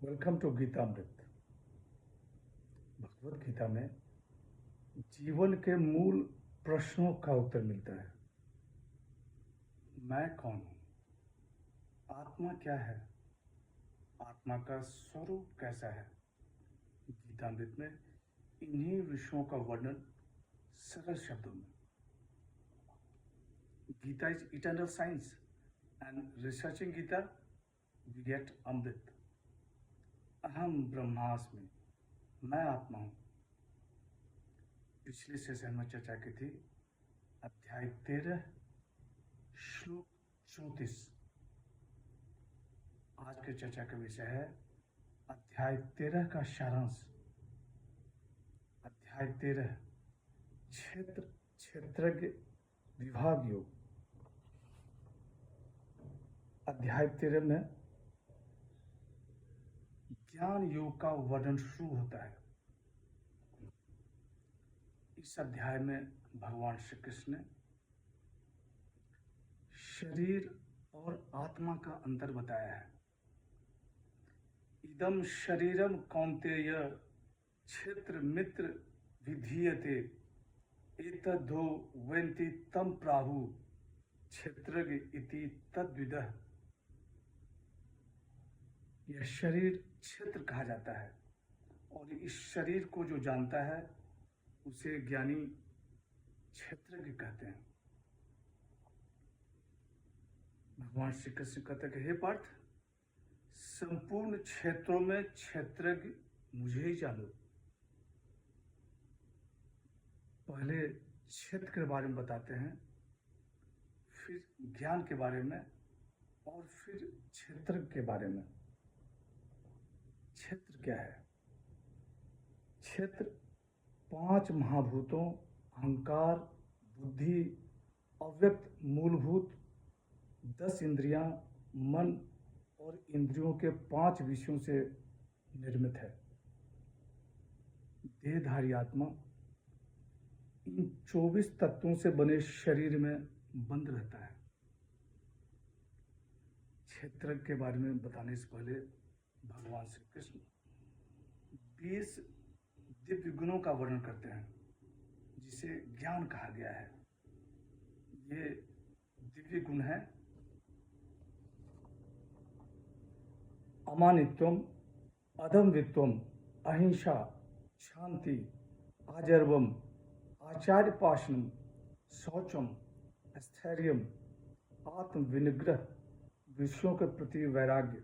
Welcome to Geetamrit. Bhagavad Gita में जीवन के मूल प्रश्नों का उत्तर मिलता है। मैं कौन हूँ? आत्मा क्या है? आत्मा का स्वरूप कैसा है? गीतामृत में इन्हीं विषयों का वर्णन सरल शब्दों में। Gita is eternal science and researching Gita we get अमृत। अहम ब्रह्मास्मि, मैं आत्मा हूँ। पिछले सेशन में चर्चा की थी अध्याय 13 श्लोक 34। आज की चर्चा का विषय है अध्याय 13 का सारांश। अध्याय 13 क्षेत्र क्षेत्रज्ञ विभाग योग। अध्याय 13 में ज्ञान योग का वर्णन शुरू होता है। इस अध्याय में भगवान श्री कृष्ण ने शरीर और आत्मा का अंतर बताया है। इदम शरीरम कौन्तेय क्षेत्र मित्र विधीयते एतद्धो वेन्ति तम प्राहु क्षेत्रज्ञ इति तद्विदः। यह शरीर क्षेत्र कहा जाता है और इस शरीर को जो जानता है उसे ज्ञानी क्षेत्रज्ञ कहते हैं। भगवान श्री कृष्ण कहते हैं कि हे पार्थ, संपूर्ण क्षेत्रों में क्षेत्रज्ञ मुझे ही जानो। पहले क्षेत्र के बारे में बताते हैं, फिर ज्ञान के बारे में और फिर क्षेत्र के बारे में। क्षेत्र क्या है? क्षेत्र 5 महाभूतों अहंकार, बुद्धि, अव्यक्त मूलभूत 10 इंद्रियां, मन और इंद्रियों के 5 विषयों से निर्मित है। देहधारी आत्मा इन 24 तत्वों से बने शरीर में बंद रहता है। क्षेत्र के बारे में बताने से पहले भगवान श्री कृष्ण 20 दिव्य गुणों का वर्णन करते हैं जिसे ज्ञान कहा गया है। ये दिव्य गुण है अमानित्वम, अधमवित्वम, अहिंसा, शांति, आजर्वम, आचार्यपाशनम, शौचम, स्थैर्यम, आत्मविनिग्रह, विषयों के प्रति वैराग्य,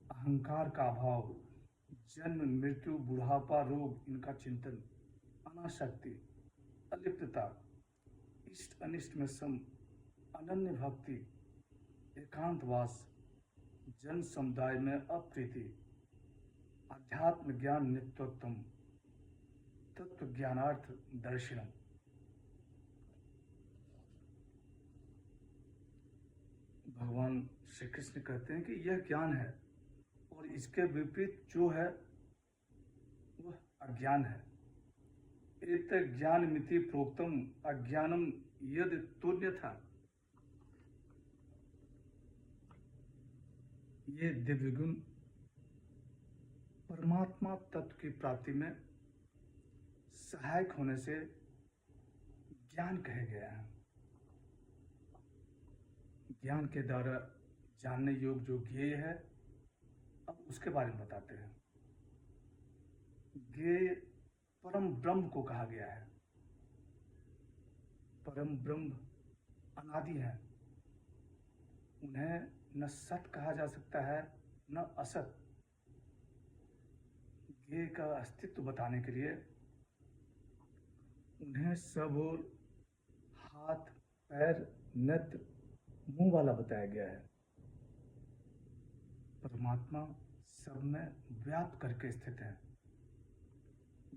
अहंकार का अभाव, जन्म मृत्यु बुढ़ापा रोग इनका चिंतन, अनासक्ति, अलिप्तता, इष्ट अनिष्ट में सम, अनन्य भक्ति, एकांतवास, जन समुदाय में अप्रीति, अध्यात्म ज्ञान नित्योत्तम, तत्व ज्ञानार्थ दर्शनम। भगवान श्री कृष्ण कहते हैं कि यह ज्ञान है और इसके विपरीत जो है वह अज्ञान है। एत ज्ञान मिति प्रोक्तम अज्ञानम यद तुल्यथा। ये दिव्य गुण परमात्मा तत्व की प्राप्ति में सहायक होने से ज्ञान कहे गया है। ज्ञान के द्वारा जानने योग्य जो ज्ञेय है, अब उसके बारे में बताते हैं। ज्ञेय परम ब्रह्म को कहा गया है। परम ब्रह्म अनादि है, उन्हें न सत कहा जा सकता है न असत। ज्ञेय का अस्तित्व बताने के लिए उन्हें सब और हाथ, पैर, नेत्र, मुंह वाला बताया गया है। परमात्मा सब में व्याप्त करके स्थित है।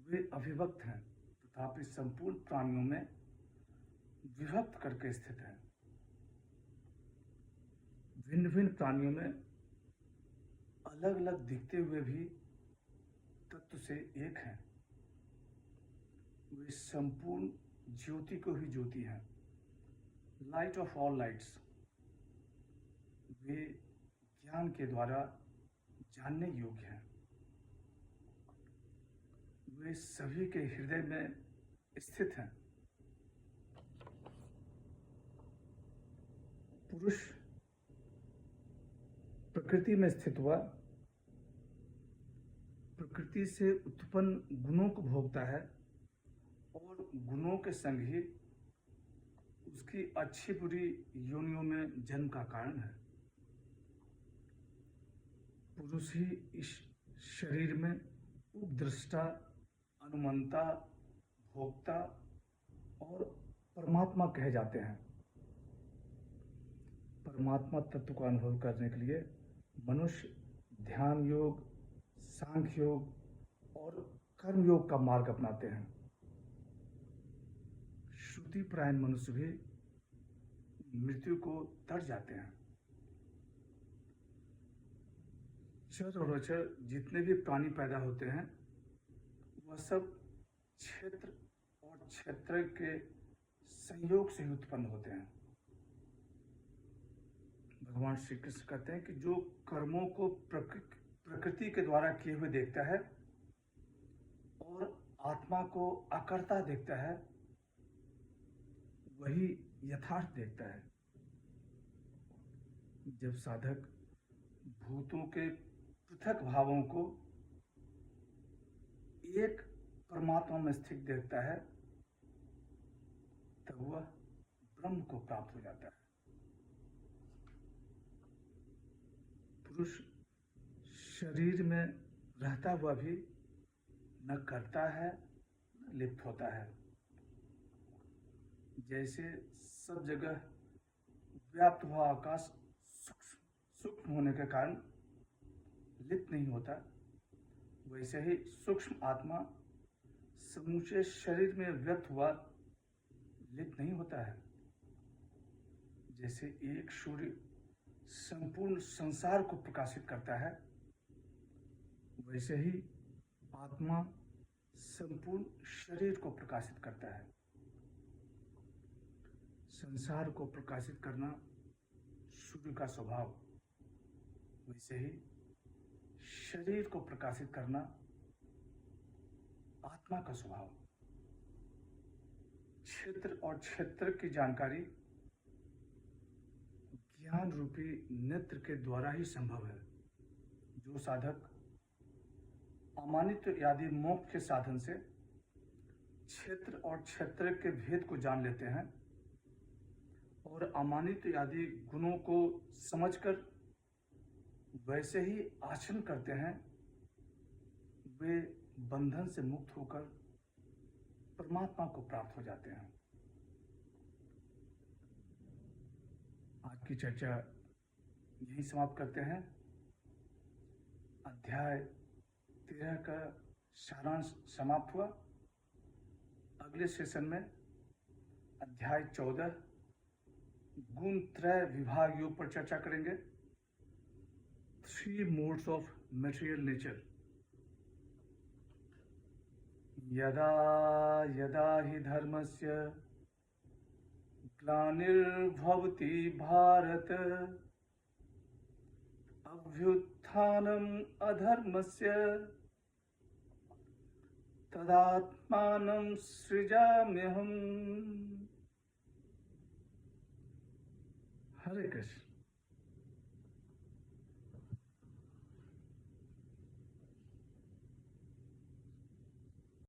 वे अविभक्त हैं तथापि संपूर्ण प्राणियों में विभक्त करके स्थित है। भिन्न भिन्न प्राणियों में अलग अलग दिखते हुए भी तत्व से एक हैं। वे संपूर्ण ज्योति को ही ज्योति हैं, लाइट ऑफ ऑल लाइट्स। वे ज्ञान के द्वारा जानने योग्य हैं। वे सभी के हृदय में स्थित हैं। पुरुष प्रकृति में स्थित हुआ, प्रकृति से उत्पन्न गुणों को भोगता है और गुणों के संग ही उसकी अच्छी बुरी योनियों में जन्म का कारण है। पुरुष ही इस शरीर में उपद्रष्टा, अनुमंता, भोक्ता और परमात्मा कहे जाते हैं। परमात्मा तत्व का अनुभव करने के लिए मनुष्य ध्यान योग, सांख्य योग और कर्म योग का मार्ग अपनाते हैं। श्रुति परायण मनुष्य भी मृत्यु को तर जाते हैं। चर और अचर जितने भी प्राणी पैदा होते हैं वह सब क्षेत्र और क्षेत्र के संयोग से उत्पन्न होते हैं। भगवान श्री कृष्ण कहते हैं कि जो कर्मों को प्रकृति के द्वारा किए हुए देखता है और आत्मा को अकर्ता देखता है, वही यथार्थ देखता है। जब साधक भूतों के पृथक भावों को एक परमात्मा में स्थित देखता है, तब वह ब्रह्म को प्राप्त हो जाता है। पुरुष शरीर में रहता हुआ भी न करता है न लिप्त होता है। जैसे सब जगह व्याप्त हुआ आकाश सूक्ष्म होने के कारण लिप्त नहीं होता, वैसे ही सूक्ष्म आत्मा समूचे शरीर में व्यक्त हुआ लिप्त नहीं होता है। जैसे एक सूर्य संपूर्ण संसार को प्रकाशित करता है, वैसे ही आत्मा संपूर्ण शरीर को प्रकाशित करता है। संसार को प्रकाशित करना सूर्य का स्वभाव, वैसे ही शरीर को प्रकाशित करना आत्मा का स्वभाव। क्षेत्र और क्षेत्र की जानकारी ज्ञान रूपी नेत्र के द्वारा ही संभव है। जो साधक अमानित्व आदि मोक्ष के साधन से क्षेत्र और क्षेत्र के भेद को जान लेते हैं और अमानित्व आदि गुणों को समझकर वैसे ही आचरण करते हैं, वे बंधन से मुक्त होकर परमात्मा को प्राप्त हो जाते हैं। आज की चर्चा यही समाप्त करते हैं। अध्याय 13 का सारांश समाप्त हुआ। अगले सेशन में अध्याय 14 गुण त्रय विभाग योग पर चर्चा करेंगे। 3 modes of material nature। यदा यदा हि धर्मस्य ग्लानिर्भवति भारत अभ्युत्थानम् अधर्मस्य तदात्मानं सृजाम्यहम्। हरे कृष्ण।